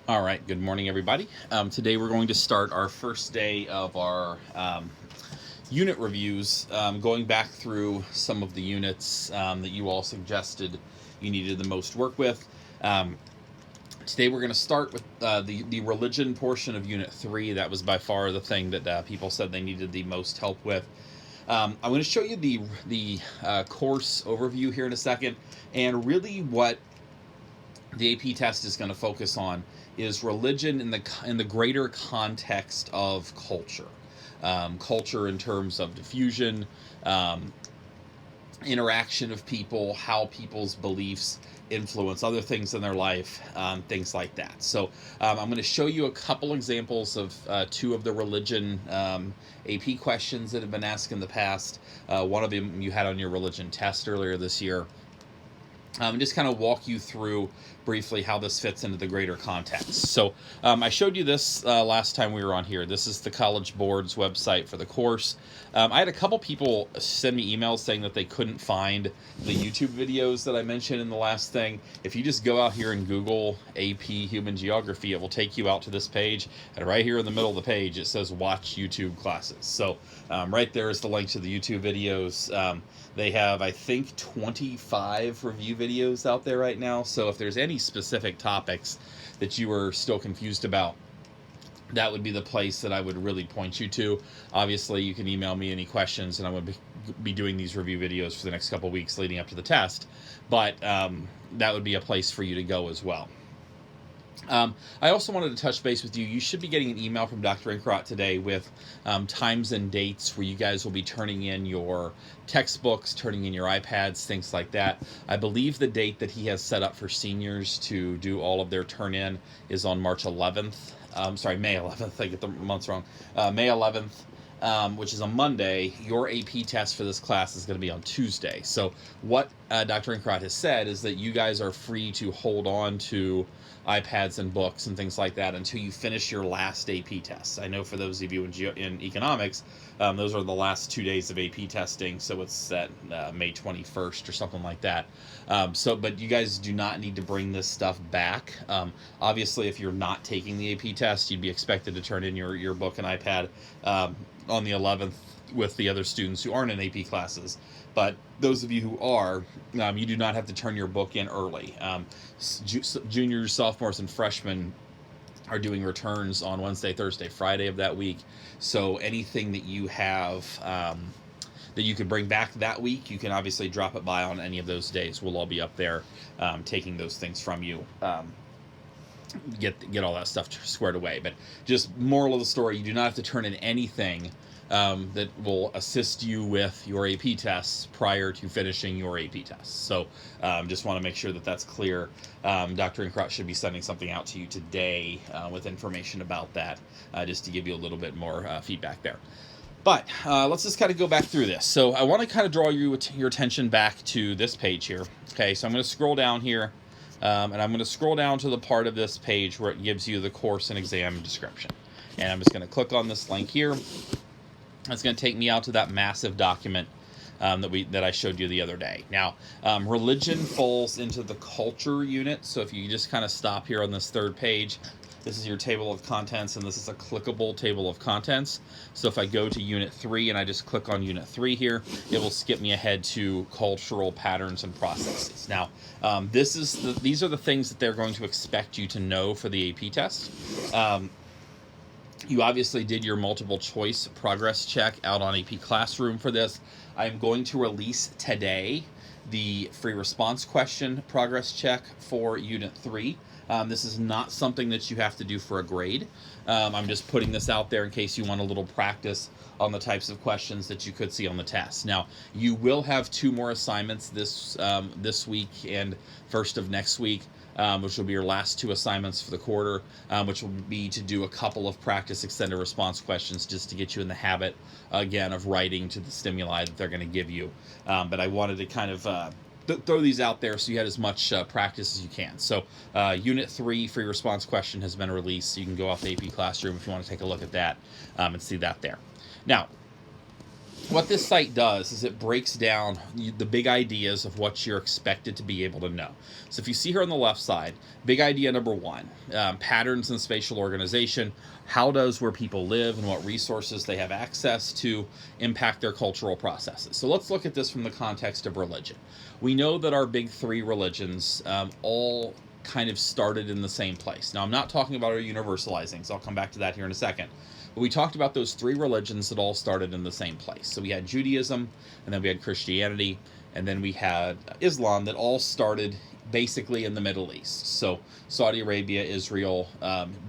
All right, good morning, everybody. Today we're going to start our first day of our unit reviews, going back through some of the units that you all suggested you needed the most work with. Um, Today we're going to start with the religion portion of Unit 3. That was by far the thing that people said they needed the most help with. I'm going to show you the course overview here in a second, and really what the AP test is going to focus on is religion in the greater context of culture, culture in terms of diffusion, um, interaction of people, how people's beliefs influence other things in their life, things like that. So I'm going to show you a couple examples of two of the religion AP questions that have been asked in the past. One of them you had on your religion test earlier this year. And just kind of walk you through briefly how this fits into the greater context. So I showed you this last time we were on here. This is the College Board's website for the course. I had a couple people send me emails saying that they couldn't find the YouTube videos that I mentioned in the last thing. If you just go out here and Google AP Human Geography, it will take you out to this page. And right here in the middle of the page, it says watch YouTube classes. So right there is the link to the YouTube videos. They have, I think, 25 review videos out there right now. So if there's any specific topics that you are still confused about, that would be the place that I would really point you to. Obviously, you can email me any questions, and I'm going to be doing these review videos for the next couple weeks leading up to the test. But that would be a place for you to go as well. I also wanted to touch base with you. You should be getting an email from Dr. Inkrot today with times and dates where you guys will be turning in your textbooks, turning in your iPads, things like that. I believe the date that he has set up for seniors to do all of their turn-in is on March 11th. May 11th. I get the months wrong. May 11th. Which is a Monday. Your AP test for this class is going to be on Tuesday. So what Dr. Inkrot has said is that you guys are free to hold on to iPads and books and things like that until you finish your last AP tests. I know for those of you in economics, those are the last 2 days of AP testing, so it's at May 21st or something like that. But you guys do not need to bring this stuff back. Obviously, if you're not taking the AP test, you'd be expected to turn in your book and iPad on the 11th with the other students who aren't in AP classes. But those of you who are, you do not have to turn your book in early. Juniors, sophomores, and freshmen are doing returns on Wednesday, Thursday, Friday of that week. So anything that you have that you could bring back that week, you can obviously drop it by on any of those days. We'll all be up there taking those things from you. Get all that stuff squared away. But just moral of the story, you do not have to turn in anything that will assist you with your AP tests prior to finishing your AP tests. So just want to make sure that that's clear. Dr. Inkrot should be sending something out to you today with information about that, just to give you a little bit more feedback there. But let's just kind of go back through this. So I want to kind of draw your attention back to this page here. Okay, so I'm going to scroll down here. And I'm going to scroll down to the part of this page where it gives you the course and exam description. And I'm just going to click on this link here. It's going to take me out to that massive document that I showed you the other day. Now, religion falls into the culture unit. So if you just kind of stop here on this third page, this is your table of contents, and this is a clickable table of contents. So if I go to Unit 3 and I just click on Unit 3 here, it will skip me ahead to cultural patterns and processes. Now, these are the things that they're going to expect you to know for the AP test. You obviously did your multiple choice progress check out on AP Classroom for this. I'm going to release today the free response question progress check for Unit 3. This is not something that you have to do for a grade. I'm just putting this out there in case you want a little practice on the types of questions that you could see on the test. Now, you will have 2 more assignments this week and first of next week, which will be your last 2 assignments for the quarter, which will be to do a couple of practice extended response questions just to get you in the habit, again, of writing to the stimuli that they're going to give you. But I wanted to kind of throw these out there so you had as much practice as you can. So Unit 3 free response question has been released. So you can go off the AP Classroom if you want to take a look at that and see that there. Now, what this site does is it breaks down the big ideas of what you're expected to be able to know. So if you see here on the left side, big idea number one, patterns in spatial organization. How does where people live and what resources they have access to impact their cultural processes? So let's look at this from the context of religion. We know that our big three religions all kind of started in the same place. Now, I'm not talking about our universalizing, so I'll come back to that here in a second. But we talked about those three religions that all started in the same place. So we had Judaism, and then we had Christianity, and then we had Islam, that all started basically in the Middle East. So Saudi Arabia, Israel,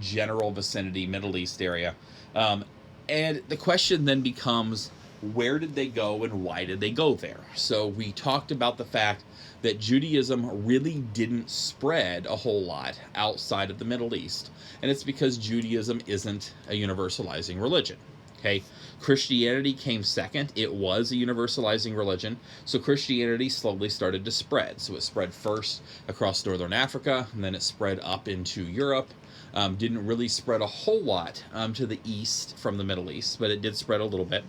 general vicinity, Middle East area. And the question then becomes, where did they go and why did they go there? So we talked about the fact that Judaism really didn't spread a whole lot outside of the Middle East. And it's because Judaism isn't a universalizing religion. Okay, Christianity came second. It was a universalizing religion. So Christianity slowly started to spread. So it spread first across Northern Africa, and then it spread up into Europe. Didn't really spread a whole lot to the east from the Middle East, but it did spread a little bit.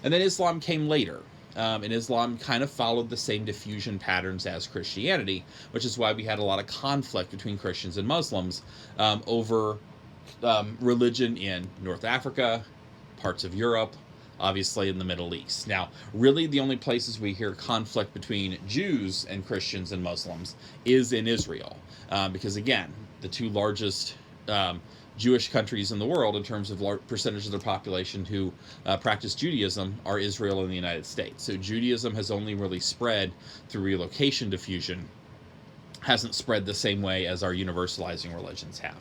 And then Islam came later. And Islam kind of followed the same diffusion patterns as Christianity, which is why we had a lot of conflict between Christians and Muslims over religion in North Africa, parts of Europe, obviously in the Middle East. Now, really the only places we hear conflict between Jews and Christians and Muslims is in Israel. Because again, the two largest Jewish countries in the world in terms of percentage of their population who practice Judaism are Israel and the United States. So Judaism has only really spread through relocation diffusion, hasn't spread the same way as our universalizing religions have.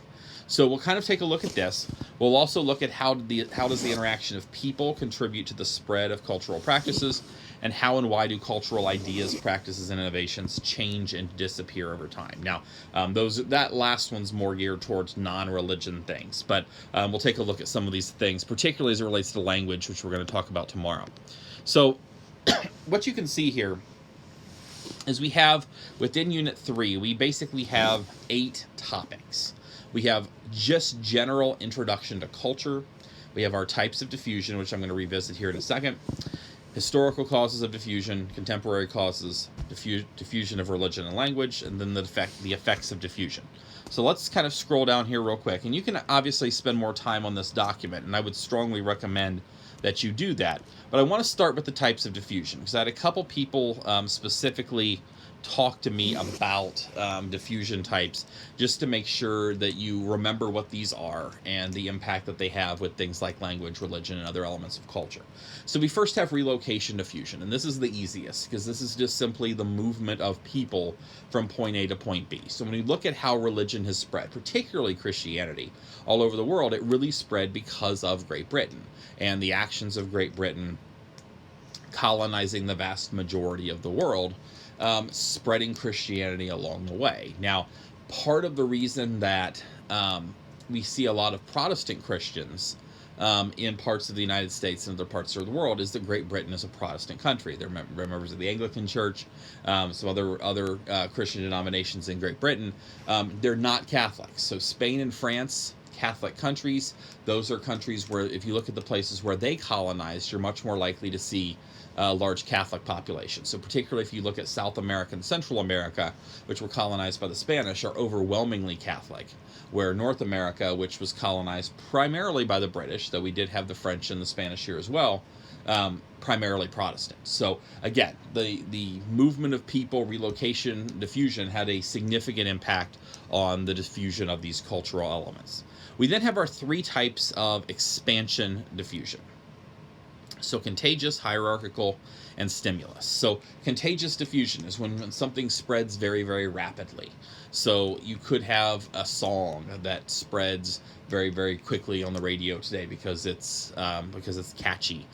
So we'll kind of take a look at this. We'll also look at how does the interaction of people contribute to the spread of cultural practices, and how and why do cultural ideas, practices, and innovations change and disappear over time. Now, that last one's more geared towards non-religion things, but we'll take a look at some of these things, particularly as it relates to language, which we're going to talk about tomorrow. So what you can see here is we have, within Unit 3, we basically have 8 topics. We have just general introduction to culture. We have our types of diffusion, which I'm going to revisit here in a second. Historical causes of diffusion, contemporary causes, diffusion of religion and language, and then the effects of diffusion. So let's kind of scroll down here real quick. And you can obviously spend more time on this document, and I would strongly recommend that you do that. But I want to start with the types of diffusion, because I had a couple people specifically talk to me about diffusion types, just to make sure that you remember what these are and the impact that they have with things like language, religion, and other elements of culture. So we first have relocation diffusion, and this is the easiest because this is just simply the movement of people from point A to point B. So when we look at how religion has spread, particularly Christianity, all over the world, it really spread because of Great Britain and the actions of Great Britain colonizing the vast majority of the world, spreading Christianity along the way. Now, part of the reason that we see a lot of Protestant Christians in parts of the United States and other parts of the world is that Great Britain is a Protestant country. They're members of the Anglican Church, some other Christian denominations in Great Britain. They're not Catholics. So Spain and France, Catholic countries, those are countries where, if you look at the places where they colonized, you're much more likely to see large Catholic populations. So particularly if you look at South America and Central America, which were colonized by the Spanish, are overwhelmingly Catholic, where North America, which was colonized primarily by the British, though we did have the French and the Spanish here as well, primarily Protestant. So again, the movement of people, relocation, diffusion had a significant impact on the diffusion of these cultural elements. We then have our 3 types of expansion diffusion. So contagious, hierarchical, and stimulus. So contagious diffusion is when something spreads very, very rapidly. So you could have a song that spreads very, very quickly on the radio today because it's catchy,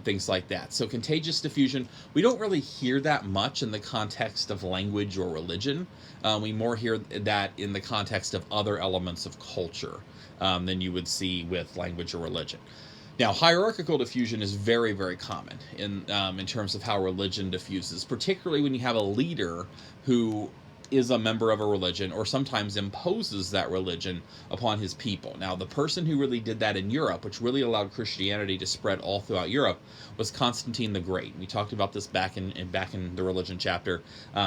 things like that. So contagious diffusion, we don't really hear that much in the context of language or religion. We more hear that in the context of other elements of culture than you would see with language or religion. Now, hierarchical diffusion is very, very common in terms of how religion diffuses, particularly when you have a leader who is a member of a religion or sometimes imposes that religion upon his people. Now, the person who really did that in Europe, which really allowed Christianity to spread all throughout Europe, was Constantine the Great. We talked about this back in the religion chapter.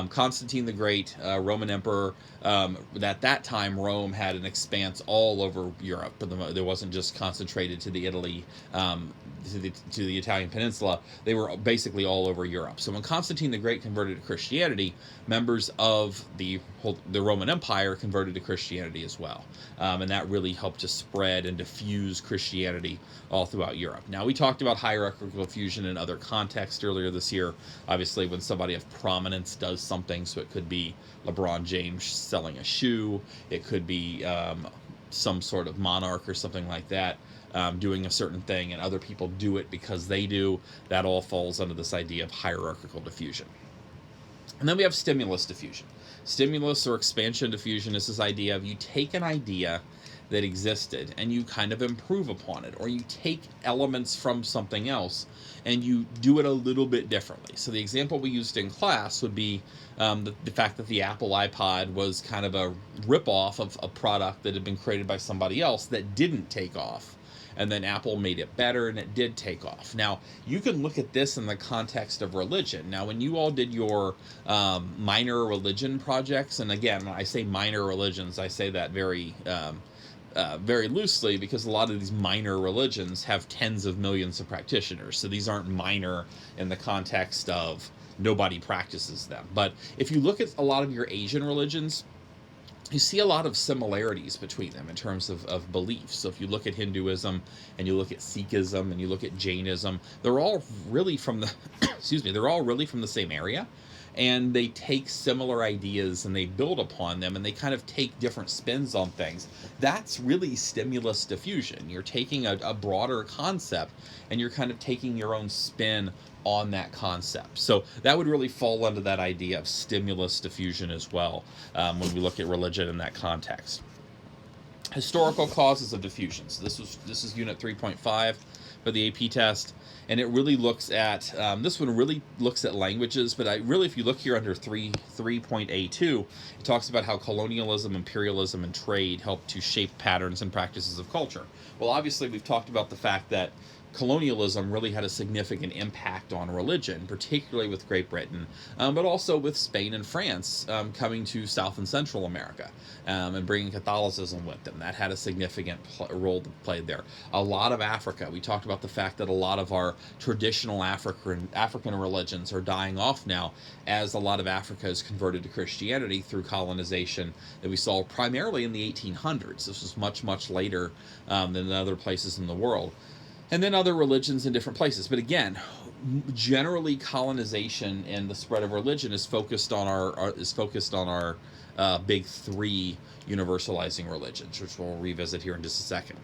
Constantine the Great, Roman emperor. At that time, Rome had an expanse all over Europe, but there wasn't just concentrated to the Italy, to the Italian peninsula. They were basically all over Europe. So when Constantine the Great converted to Christianity, members of the Roman Empire converted to Christianity as well, and that really helped to spread and diffuse Christianity all throughout Europe. Now, we talked about hierarchical diffusion in other contexts earlier this year. Obviously, when somebody of prominence does something, so it could be LeBron James selling a shoe, it could be some sort of monarch or something like that, doing a certain thing, and other people do it because they do. That all falls under this idea of hierarchical diffusion. And then we have stimulus diffusion. Stimulus or expansion diffusion is this idea of you take an idea that existed and you kind of improve upon it, or you take elements from something else and you do it a little bit differently. So the example we used in class would be the fact that the Apple iPod was kind of a ripoff of a product that had been created by somebody else that didn't take off. And then Apple made it better, and it did take off. Now, you can look at this in the context of religion. Now, when you all did your minor religion projects, and again, when I say minor religions, I say that very loosely, because a lot of these minor religions have tens of millions of practitioners. So these aren't minor in the context of nobody practices them. But if you look at a lot of your Asian religions, you see a lot of similarities between them in terms of beliefs. So if you look at Hinduism and you look at Sikhism and you look at Jainism, they're all really from the they're all really from the same area, and they take similar ideas and they build upon them, and they kind of take different spins on things. That's really stimulus diffusion. You're taking a broader concept and you're kind of taking your own spin on that concept. So that would really fall under that idea of stimulus diffusion as well, when we look at religion in that context. Historical causes of diffusion. So this is Unit 3.5 for the AP test, and it really looks at this one really looks at languages. But if you look here under 3.A2, it talks about how colonialism, imperialism, and trade help to shape patterns and practices of culture. Well, obviously, we've talked about the fact that colonialism really had a significant impact on religion, particularly with Great Britain, but also with Spain and France coming to South and Central America and bringing Catholicism with them. That had a significant role played there. A lot of Africa. We talked about the fact that a lot of our traditional African religions are dying off now, as a lot of Africa is converted to Christianity through colonization that we saw primarily in the 1800s. This was much, much later than in other places in the world. And then other religions in different places. But again, generally colonization and the spread of religion is focused on our big three universalizing religions, which we'll revisit here in just a second.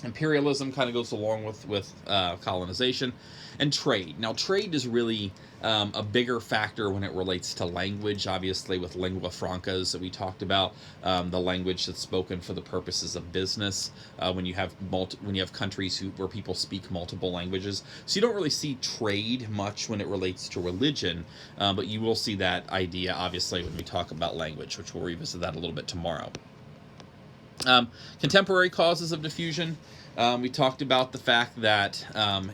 Imperialism kind of goes along with colonization, and trade. Now, trade is really a bigger factor when it relates to language, obviously, with lingua francas that we talked about, the language that's spoken for the purposes of business, when you have countries where people speak multiple languages. So you don't really see trade much when it relates to religion, but you will see that idea, obviously, when we talk about language, which we'll revisit that a little bit tomorrow. Contemporary causes of diffusion. We talked about the fact that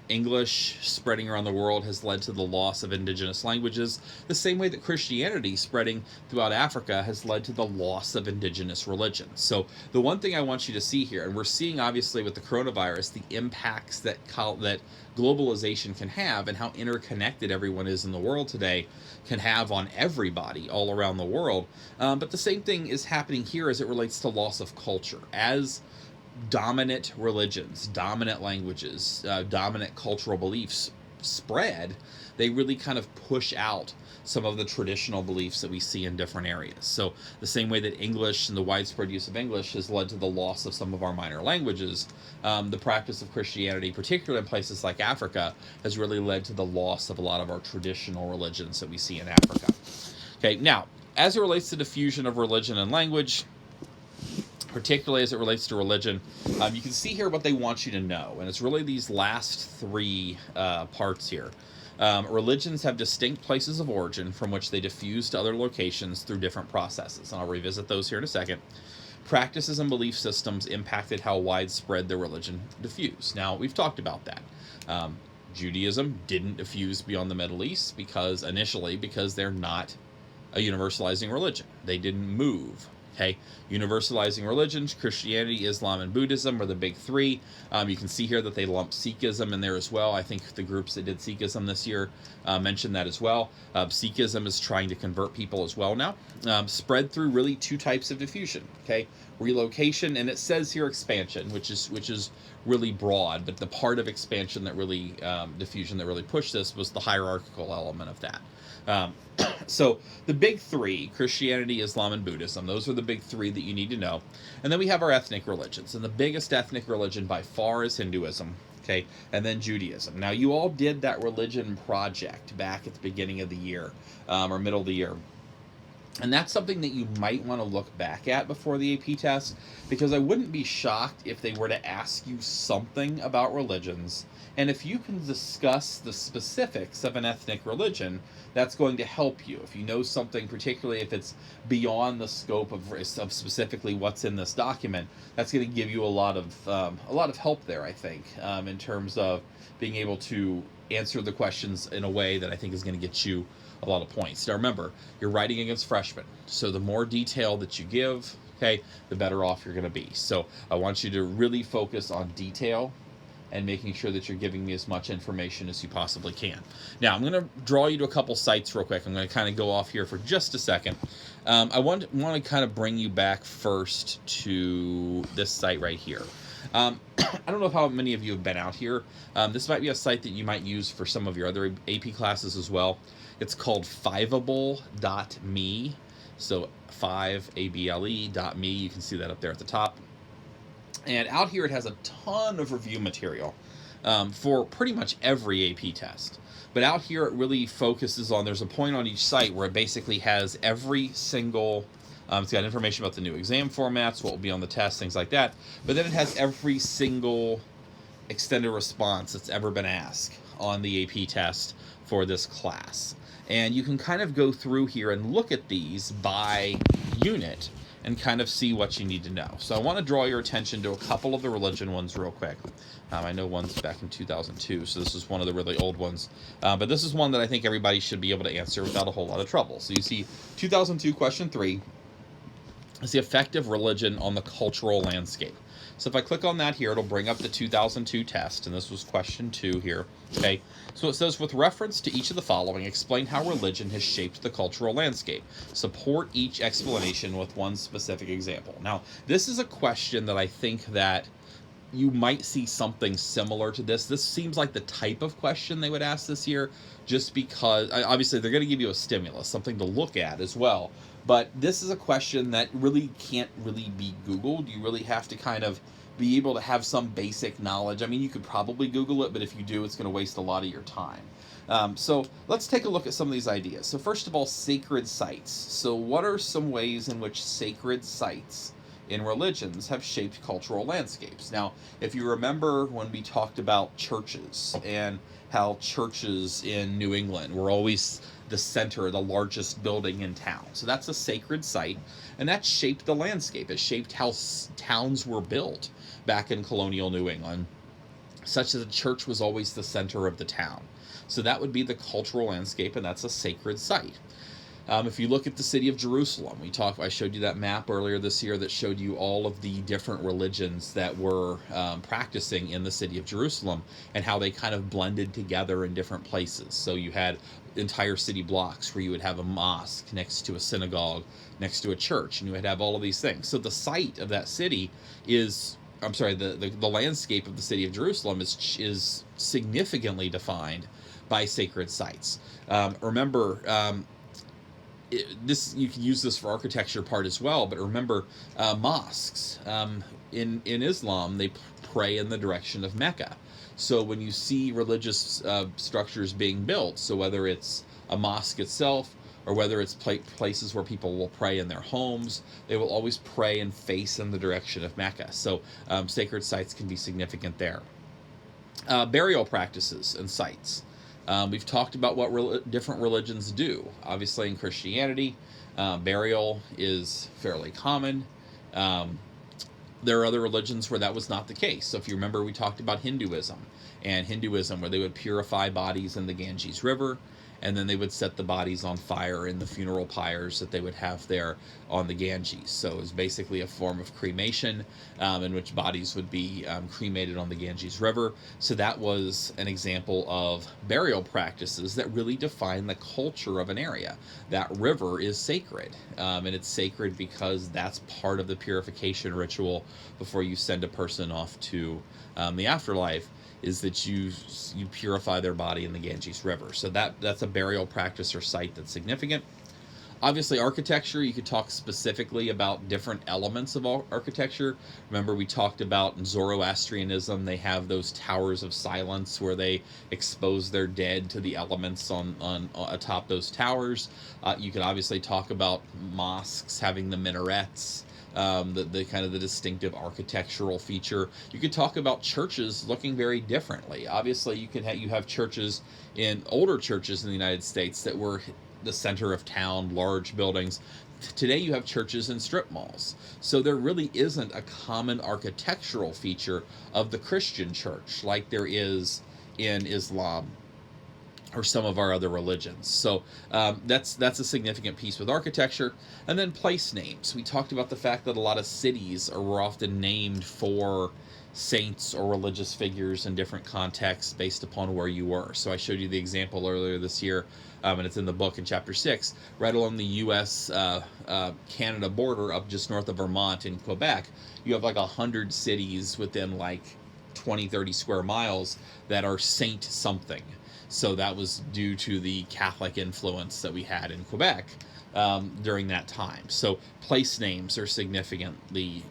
English spreading around the world has led to the loss of indigenous languages, the same way that Christianity spreading throughout Africa has led to the loss of indigenous religions. So the one thing I want you to see here, and we're seeing obviously with the coronavirus, the impacts that globalization can have, and how interconnected everyone is in the world today can have on everybody all around the world. But the same thing is happening here as it relates to loss of culture. As dominant religions, dominant languages, dominant cultural beliefs spread, they really kind of push out some of the traditional beliefs that we see in different areas. So the same way that English and the widespread use of English has led to the loss of some of our minor languages, the practice of Christianity, particularly in places like Africa, has really led to the loss of a lot of our traditional religions that we see in Africa. Okay, now, as it relates to diffusion of religion and language, particularly as it relates to religion, you can see here what they want you to know, and it's really these last three parts here. Religions have distinct places of origin from which they diffuse to other locations through different processes, and I'll revisit those here in a second. Practices and belief systems impacted how widespread the religion diffused. Now, we've talked about that. Judaism didn't diffuse beyond the Middle East because they're not a universalizing religion. They didn't move. Okay, universalizing religions, Christianity, Islam, and Buddhism are the big three. You can see here that they lump Sikhism in there as well. I think the groups that did Sikhism this year mentioned that as well. Sikhism is trying to convert people as well now. Spread through really two types of diffusion. Okay, relocation, and it says here expansion, which is really broad. But the part of expansion that really diffusion that really pushed this was the hierarchical element of that. So the big three, Christianity, Islam, and Buddhism, those are the big three that you need to know. And then we have our ethnic religions. And the biggest ethnic religion by far is Hinduism, okay, and then Judaism. Now, you all did that religion project back at the beginning of the year, or middle of the year. And that's something that you might want to look back at before the AP test, because I wouldn't be shocked if they were to ask you something about religions. And if you can discuss the specifics of an ethnic religion, that's going to help you. If you know something, particularly if it's beyond the scope of specifically what's in this document, that's going to give you a lot of help there, I think, in terms of being able to answer the questions in a way that I think is going to get you a lot of points. Now remember, you're writing against freshmen, so the more detail that you give, okay, the better off you're going to be. So I want you to really focus on detail and making sure that you're giving me as much information as you possibly can. Now, I'm going to draw you to a couple sites real quick. I'm going to kind of go off here for just a second. I want to kind of bring you back first to this site right here. I don't know how many of you have been out here. This might be a site that you might use for some of your other AP classes as well. It's called fiveable.me. So 5able.me. You can see that up there at the top. And out here it has a ton of review material for pretty much every AP test. But out here it really focuses on, there's a point on each site where it basically has every single, it's got information about the new exam formats, what will be on the test, things like that. But then it has every single extended response that's ever been asked on the AP test for this class. And you can kind of go through here and look at these by unit and kind of see what you need to know. So I want to draw your attention to a couple of the religion ones real quick. I know one's back in 2002, so this is one of the really old ones. But this is one that I think everybody should be able to answer without a whole lot of trouble. So you see 2002 question 3 is the effect of religion on the cultural landscape. So if I click on that here, it'll bring up the 2002 test, and this was question 2 here. Okay, so it says, with reference to each of the following, explain how religion has shaped the cultural landscape. Support each explanation with one specific example. Now, this is a question that I think that you might see something similar to this. This seems like the type of question they would ask this year, just because, obviously, they're going to give you a stimulus, something to look at as well. But this is a question that really can't really be Googled. You really have to kind of be able to have some basic knowledge. I mean, you could probably Google it, but if you do, it's going to waste a lot of your time. So let's take a look at some of these ideas. So first of all, sacred sites. So what are some ways in which sacred sites in religions have shaped cultural landscapes? Now, if you remember when we talked about churches and how churches in New England were always the center, the largest building in town. So that's a sacred site, and that shaped the landscape. It shaped how towns were built back in colonial New England, such that the church was always the center of the town. So that would be the cultural landscape, and that's a sacred site. If you look at the city of Jerusalem, I showed you that map earlier this year that showed you all of the different religions that were practicing in the city of Jerusalem and how they kind of blended together in different places. So you had entire city blocks where you would have a mosque next to a synagogue, next to a church, and you would have all of these things. So the site of that city is, the landscape of the city of Jerusalem is significantly defined by sacred sites. Remember, you can use this for architecture part as well, but remember, mosques in Islam, they pray in the direction of Mecca. So when you see religious structures being built, so whether it's a mosque itself or whether it's places where people will pray in their homes, they will always pray and face in the direction of Mecca. So sacred sites can be significant there. Burial practices and sites. We've talked about what different religions do. Obviously, in Christianity, burial is fairly common. Um, there are other religions where that was not the case. So if you remember, we talked about Hinduism, where they would purify bodies in the Ganges River, and then they would set the bodies on fire in the funeral pyres that they would have there on the Ganges. So it was basically a form of cremation, in which bodies would be cremated on the Ganges River. So that was an example of burial practices that really define the culture of an area. That river is sacred, and it's sacred because that's part of the purification ritual before you send a person off to the afterlife, is that you purify their body in the Ganges River. So that's a burial practice or site that's significant. Obviously, architecture, you could talk specifically about different elements of architecture. Remember, we talked about in Zoroastrianism, they have those towers of silence where they expose their dead to the elements on atop those towers. You could obviously talk about mosques having the minarets, the kind of the distinctive architectural feature. You could talk about churches looking very differently. Obviously, you have churches older churches in the United States that were the center of town, large buildings. Today you have churches and strip malls. So there really isn't a common architectural feature of the Christian church like there is in Islam or some of our other religions. So that's a significant piece with architecture. And then place names. We talked about the fact that a lot of cities were often named for saints or religious figures in different contexts based upon where you were. So I showed you the example earlier this year, and it's in the book in chapter 6, right along the U.S. Canada border up just north of Vermont in Quebec. You have like 100 cities within like 20-30 square miles that are saint something. So that was due to the Catholic influence that we had in Quebec during that time. So place names are significantly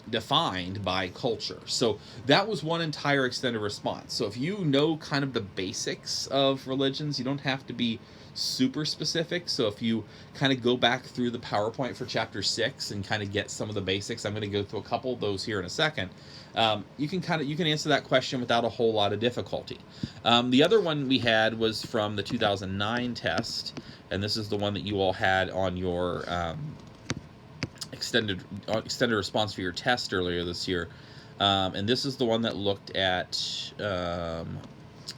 defined by culture. So that was one entire extended response. So if you know kind of the basics of religions, you don't have to be super specific. So if you kind of go back through the PowerPoint for chapter 6 and kind of get some of the basics, I'm going to go through a couple of those here in a second. You can answer that question without a whole lot of difficulty. The other one we had was from the 2009 test, and this is the one that you all had on your extended response for your test earlier this year, and this is the one that looked at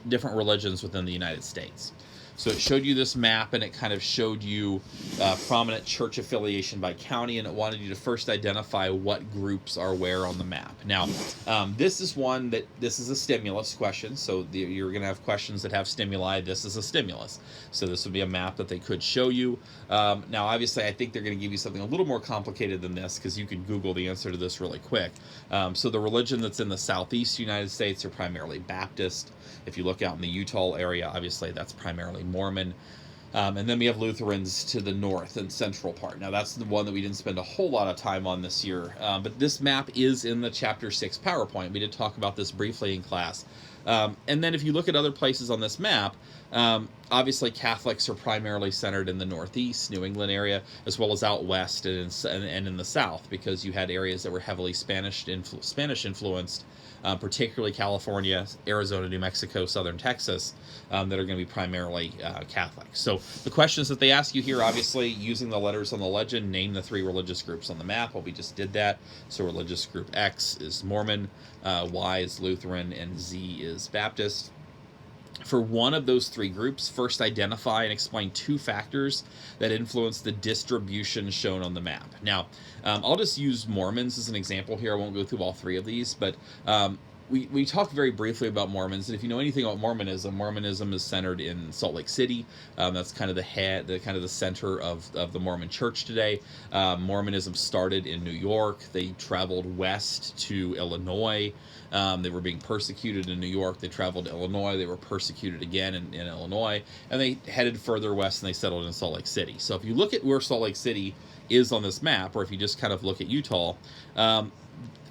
different religions within the United States. So it showed you this map, and it kind of showed you prominent church affiliation by county, and it wanted you to first identify what groups are where on the map. Now, this is a stimulus question, so you're going to have questions that have stimuli. This is a stimulus. So this would be a map that they could show you. Now, obviously, I think they're going to give you something a little more complicated than this, because you can Google the answer to this really quick. So the religion that's in the southeast United States are primarily Baptist. If you look out in the Utah area, obviously that's primarily Mormon. And then we have Lutherans to the north and central part. Now that's the one that we didn't spend a whole lot of time on this year. But this map is in the chapter 6 PowerPoint. We did talk about this briefly in class. And then if you look at other places on this map, obviously Catholics are primarily centered in the northeast, New England area, as well as out west and in the south, because you had areas that were heavily Spanish influenced, particularly California, Arizona, New Mexico, southern Texas, that are going to be primarily Catholic. So the questions that they ask you here, obviously, using the letters on the legend, name the 3 religious groups on the map. Well, we just did that. So religious group X is Mormon, Y is Lutheran, and Z is Baptist. For one of those 3 groups, first identify and explain 2 factors that influence the distribution shown on the map. Now, I'll just use Mormons as an example here. I won't go through all 3 of these, but we talked very briefly about Mormons, and if you know anything about Mormonism is centered in Salt Lake City. That's kind of the center of the Mormon Church today. Mormonism started in New York. They traveled west to Illinois. They were being persecuted in New York. They traveled to Illinois. They were persecuted again in Illinois, and they headed further west, and they settled in Salt Lake City. So if you look at where Salt Lake City is on this map, or if you just kind of look at Utah,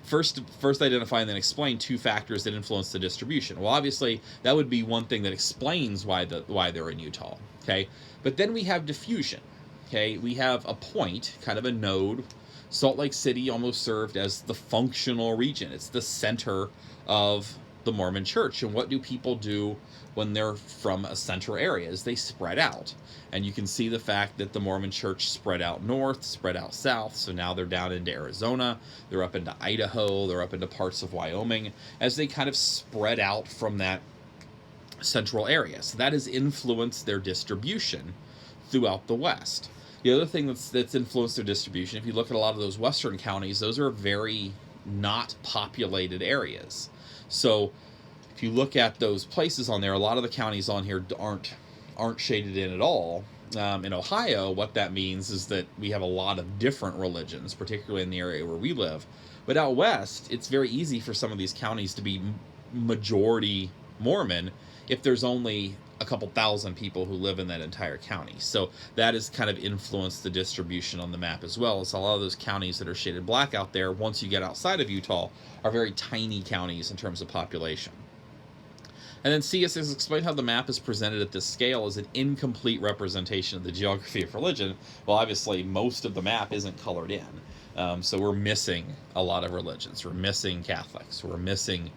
First identify and then explain 2 factors that influence the distribution. Well, obviously, that would be one thing that explains why they're in Utah. Okay, but then we have diffusion. Okay, we have a point, kind of a node. Salt Lake City almost served as the functional region. It's the center of the Mormon Church. And what do people do when they're from a central area? Is they spread out. And you can see the fact that the Mormon Church spread out north, spread out south. So now they're down into Arizona, they're up into Idaho, they're up into parts of Wyoming, as they kind of spread out from that central area. So that has influenced their distribution throughout the West. The other thing that's influenced their distribution, if you look at a lot of those western counties, those are very not populated areas. So if you look at those places on there, a lot of the counties on here aren't shaded in at all. In Ohio, what that means is that we have a lot of different religions, particularly in the area where we live. But out west, it's very easy for some of these counties to be majority Mormon if there's only a couple thousand people who live in that entire county. So that has kind of influenced the distribution on the map as well. It's a lot of those counties that are shaded black out there, once you get outside of Utah, are very tiny counties in terms of population. And then C.S. has explained how the map is presented at this scale as an incomplete representation of the geography of religion. Well, obviously, most of the map isn't colored in. So we're missing a lot of religions. We're missing Catholics. We're missing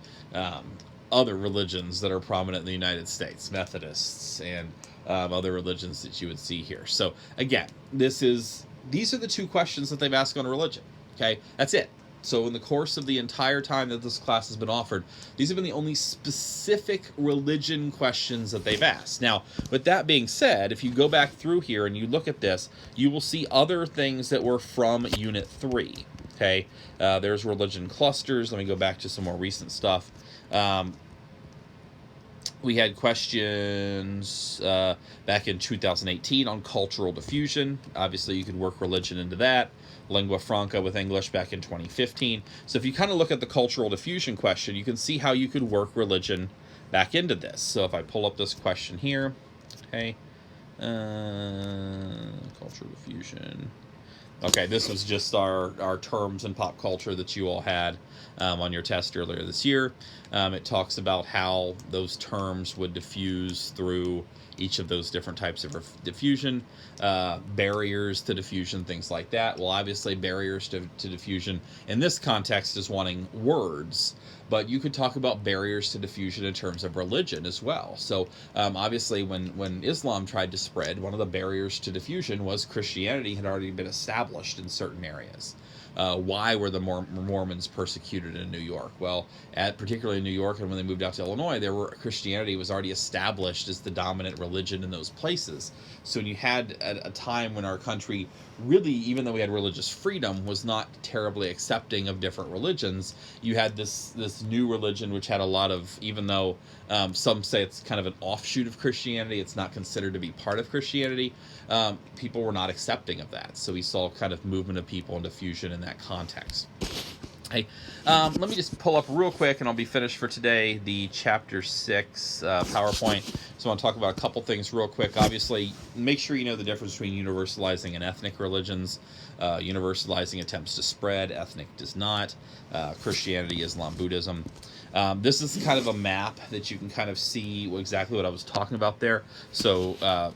other religions that are prominent in the United States, Methodists, and other religions that you would see here. So again, these are the two questions that they've asked on religion. Okay, that's it. So in the course of the entire time that this class has been offered, these have been the only specific religion questions that they've asked. Now, with that being said, if you go back through here and you look at this, you will see other things that were from Unit 3. Okay, there's religion clusters. Let me go back to some more recent stuff. We had questions back in 2018 on cultural diffusion. Obviously, you could work religion into that. Lingua franca with English back in 2015. So if you kind of look at the cultural diffusion question, you can see how you could work religion back into this. So if I pull up this question here, okay, cultural diffusion. Okay, this was just our terms in pop culture that you all had on your test earlier this year. It talks about how those terms would diffuse through each of those different types of diffusion, barriers to diffusion, things like that. Well, obviously, barriers to diffusion in this context is wanting words, but you could talk about barriers to diffusion in terms of religion as well. So obviously, when Islam tried to spread, one of the barriers to diffusion was Christianity had already been established in certain areas. Why were the Mormons persecuted in New York? Well, particularly in New York, and when they moved out to Illinois, Christianity was already established as the dominant religion in those places. So when you had a time when our country really, even though we had religious freedom, was not terribly accepting of different religions, you had this new religion which had a lot of, even though some say it's kind of an offshoot of Christianity, it's not considered to be part of Christianity, people were not accepting of that. So we saw kind of movement of people and diffusion in that context. Hey, let me just pull up real quick, and I'll be finished for today, the Chapter 6 PowerPoint. So I want to talk about a couple things real quick. Obviously, make sure you know the difference between universalizing and ethnic religions. Universalizing attempts to spread, ethnic does not. Christianity, Islam, Buddhism. This is kind of a map that you can kind of see exactly what I was talking about there. So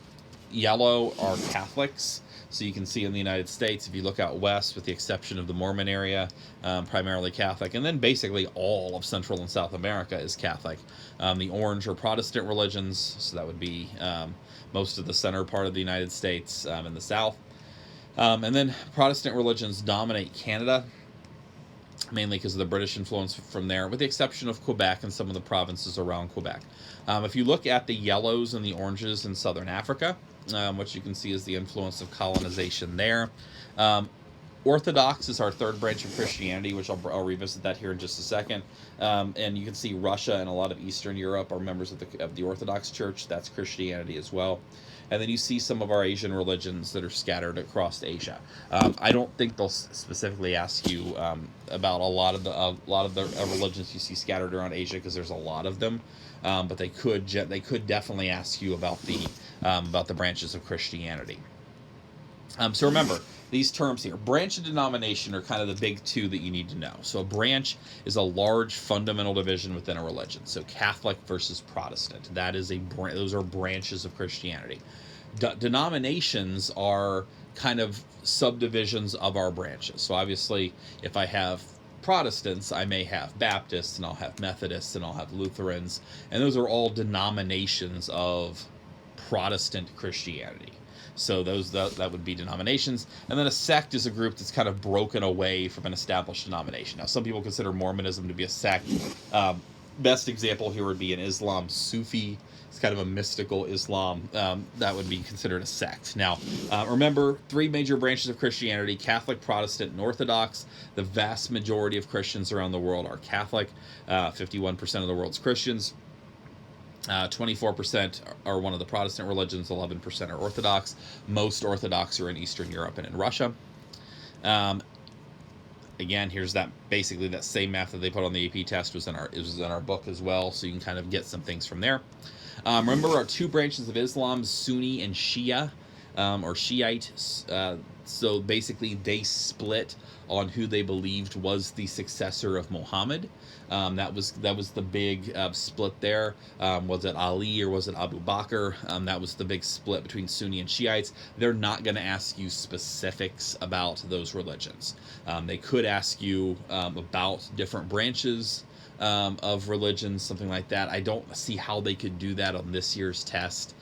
yellow are Catholics. So you can see in the United States, if you look out west, with the exception of the Mormon area, primarily Catholic, and then basically all of Central and South America is Catholic. The orange are Protestant religions, so that would be most of the center part of the United States in the South. And then Protestant religions dominate Canada, mainly because of the British influence from there, with the exception of Quebec and some of the provinces around Quebec. If you look at the yellows and the oranges in southern Africa, what you can see is the influence of colonization there. Orthodox is our third branch of Christianity, which I'll revisit that here in just a second. And you can see Russia and a lot of Eastern Europe are members of the Orthodox Church. That's Christianity as well. And then you see some of our Asian religions that are scattered across Asia. I don't think they'll specifically ask you about a lot of the religions you see scattered around Asia, because there's a lot of them. But they could definitely ask you about the branches of Christianity. So remember, these terms here, branch and denomination, are kind of the big two that you need to know. So a branch is a large fundamental division within a religion. So Catholic versus Protestant. That is those are branches of Christianity. Denominations are kind of subdivisions of our branches. So obviously, if I have Protestants, I may have Baptists, and I'll have Methodists, and I'll have Lutherans, and those are all denominations of Protestant Christianity. So that would be denominations. And then a sect is a group that's kind of broken away from an established denomination. Now, some people consider Mormonism to be a sect. Best example here would be in Islam, Sufi. It's kind of a mystical Islam. That would be considered a sect. Now, remember, three major branches of Christianity: Catholic, Protestant, and Orthodox. The vast majority of Christians around the world are Catholic. 51% of the world's Christians. 24% are one of the Protestant religions, 11% are Orthodox. Most Orthodox are in Eastern Europe and in Russia. Again, here's that basically that same math that they put on the AP test was in our book as well, so you can kind of get some things from there. Remember our two branches of Islam, Sunni and Shia, or Shiite. So basically, they split on who they believed was the successor of Muhammad. That was the big split there. Was it Ali or was it Abu Bakr? That was the big split between Sunni and Shiites. They're not going to ask you specifics about those religions. They could ask you about different branches of religions, something like that. I don't see how they could do that on this year's test.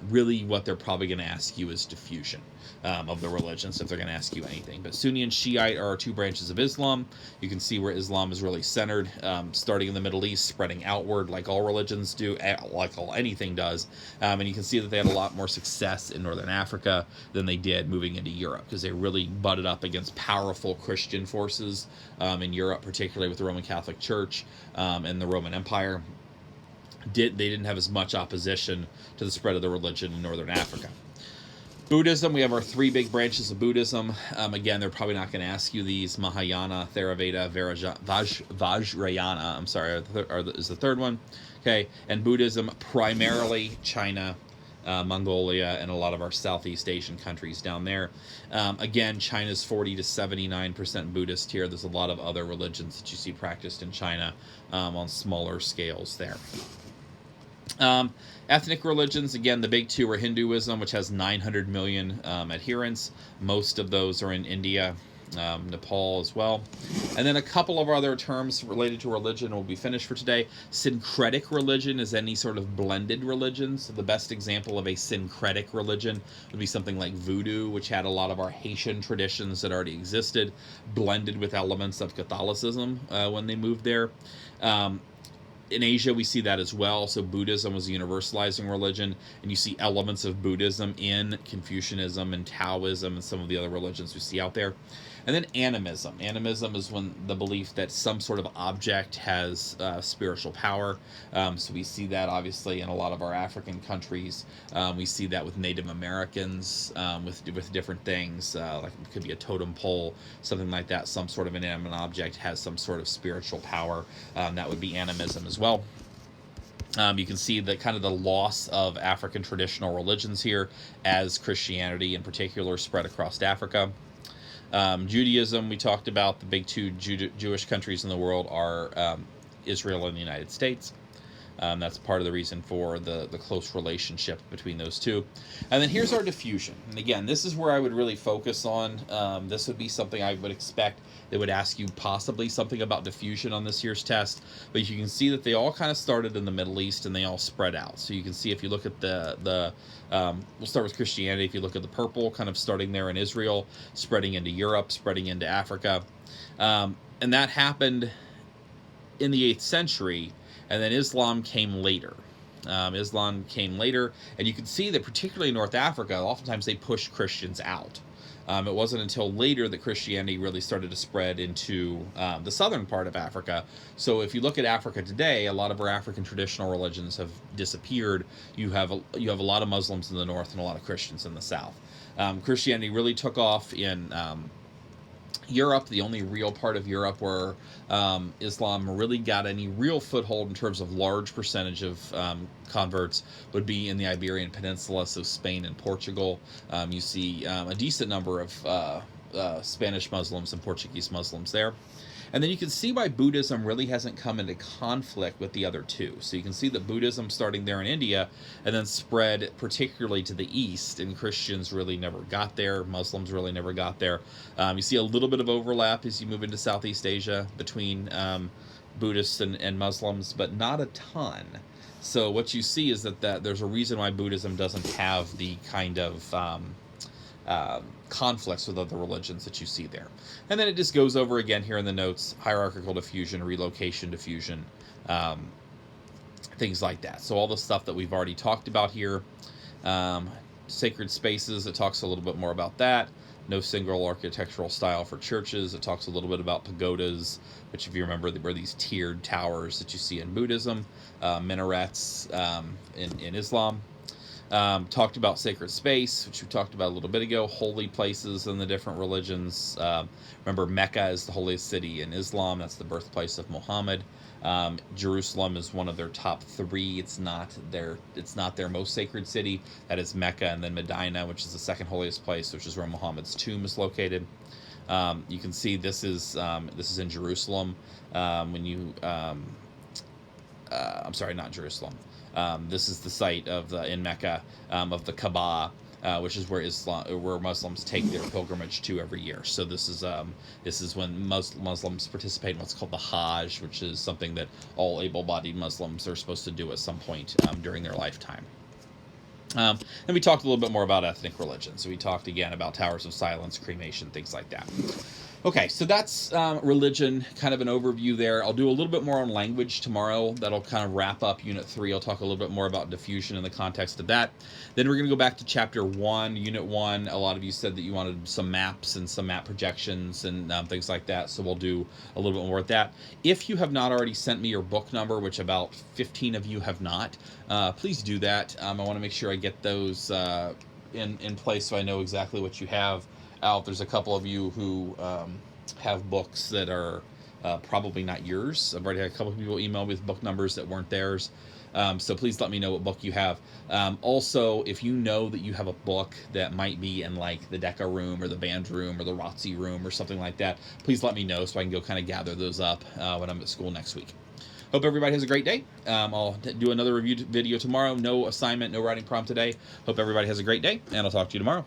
Really, what they're probably going to ask you is diffusion of the religions, if they're going to ask you anything. But Sunni and Shiite are our two branches of Islam. You can see where Islam is really centered, starting in the Middle East, spreading outward like all religions do, like anything does. And you can see that they had a lot more success in Northern Africa than they did moving into Europe, because they really butted up against powerful Christian forces in Europe, particularly with the Roman Catholic Church and the Roman Empire. They didn't have as much opposition to the spread of the religion in Northern Africa. Buddhism, we have our three big branches of Buddhism. Again, they're probably not going to ask you these. Mahayana, Theravada, Vajrayana, is the third one. Okay, and Buddhism, primarily China, Mongolia, and a lot of our Southeast Asian countries down there. Again, China's 40 to 79% Buddhist here. There's a lot of other religions that you see practiced in China on smaller scales there. Ethnic religions, again, the big two are Hinduism, which has 900 million adherents. Most of those are in India, Nepal as well. And then a couple of other terms related to religion will be finished for today. Syncretic religion is any sort of blended religion. So the best example of a syncretic religion would be something like Voodoo, which had a lot of our Haitian traditions that already existed, blended with elements of Catholicism when they moved there. In Asia, we see that as well. So Buddhism was a universalizing religion, and you see elements of Buddhism in Confucianism and Taoism and some of the other religions we see out there. And then animism. Animism is when the belief that some sort of object has spiritual power. So we see that obviously in a lot of our African countries. We see that with Native Americans, with different things, like it could be a totem pole, something like that. Some sort of inanimate object has some sort of spiritual power. That would be animism as well. You can see the kind of the loss of African traditional religions here as Christianity in particular spread across Africa. Judaism, we talked about. The big two Jewish countries in the world are Israel and the United States. That's part of the reason for the close relationship between those two. And then here's our diffusion. And again, this is where I would really focus on. This would be something I would expect they would ask you possibly something about diffusion on this year's test. But you can see that they all kind of started in the Middle East and they all spread out. So you can see if you look at we'll start with Christianity. If you look at the purple, kind of starting there in Israel, spreading into Europe, spreading into Africa. And that happened in the 8th century. And then Islam came later. And you can see that particularly in North Africa, oftentimes they pushed Christians out. It wasn't until later that Christianity really started to spread into the southern part of Africa. So if you look at Africa today, a lot of our African traditional religions have disappeared. You have a lot of Muslims in the north and a lot of Christians in the south. Christianity really took off in Europe. The only real part of Europe where Islam really got any real foothold in terms of large percentage of converts would be in the Iberian Peninsula, so Spain and Portugal. You see a decent number of Spanish Muslims and Portuguese Muslims there. And then you can see why Buddhism really hasn't come into conflict with the other two. So you can see that Buddhism starting there in India and then spread particularly to the east, and Christians really never got there. Muslims really never got there. You see a little bit of overlap as you move into Southeast Asia between Buddhists and Muslims, but not a ton. So what you see is that there's a reason why Buddhism doesn't have the kind of conflicts with other religions that you see there. And then it just goes over again here in the notes: hierarchical diffusion, relocation diffusion, things like that. So all the stuff that we've already talked about here. Sacred spaces, it talks a little bit more about that. No single architectural style for churches. It talks a little bit about pagodas, which, if you remember, were these tiered towers that you see in Buddhism, minarets in Islam. Talked about sacred space, which we talked about a little bit ago, holy places in the different religions. Remember, Mecca is the holiest city in Islam. That's the birthplace of Muhammad. Jerusalem is one of their top three. It's not their most sacred city. That is Mecca, and then Medina, which is the second holiest place, which is where Muhammad's tomb is located. You can see this is in Jerusalem. I'm sorry, not Jerusalem. This is the site of in Mecca of the Kaaba, which is where Muslims take their pilgrimage to every year. So this is when Muslims participate in what's called the Hajj, which is something that all able-bodied Muslims are supposed to do at some point during their lifetime. And we talked a little bit more about ethnic religion. So we talked again about towers of silence, cremation, things like that. Okay, so that's religion, kind of an overview there. I'll do a little bit more on language tomorrow. That'll kind of wrap up Unit 3. I'll talk a little bit more about diffusion in the context of that. Then we're going to go back to Chapter 1, Unit 1. A lot of you said that you wanted some maps and some map projections and things like that, so we'll do a little bit more with that. If you have not already sent me your book number, which about 15 of you have not, please do that. I want to make sure I get those in place so I know exactly what you have out. There's a couple of you who have books that are probably not yours. I've already had a couple of people email with book numbers that weren't theirs. So please let me know what book you have. Also, if you know that you have a book that might be in like the DECA room or the band room or the ROTC room or something like that, please let me know so I can go kind of gather those up when I'm at school next week. Hope everybody has a great day. I'll do another review video tomorrow. No assignment, no writing prompt today. Hope everybody has a great day, and I'll talk to you tomorrow.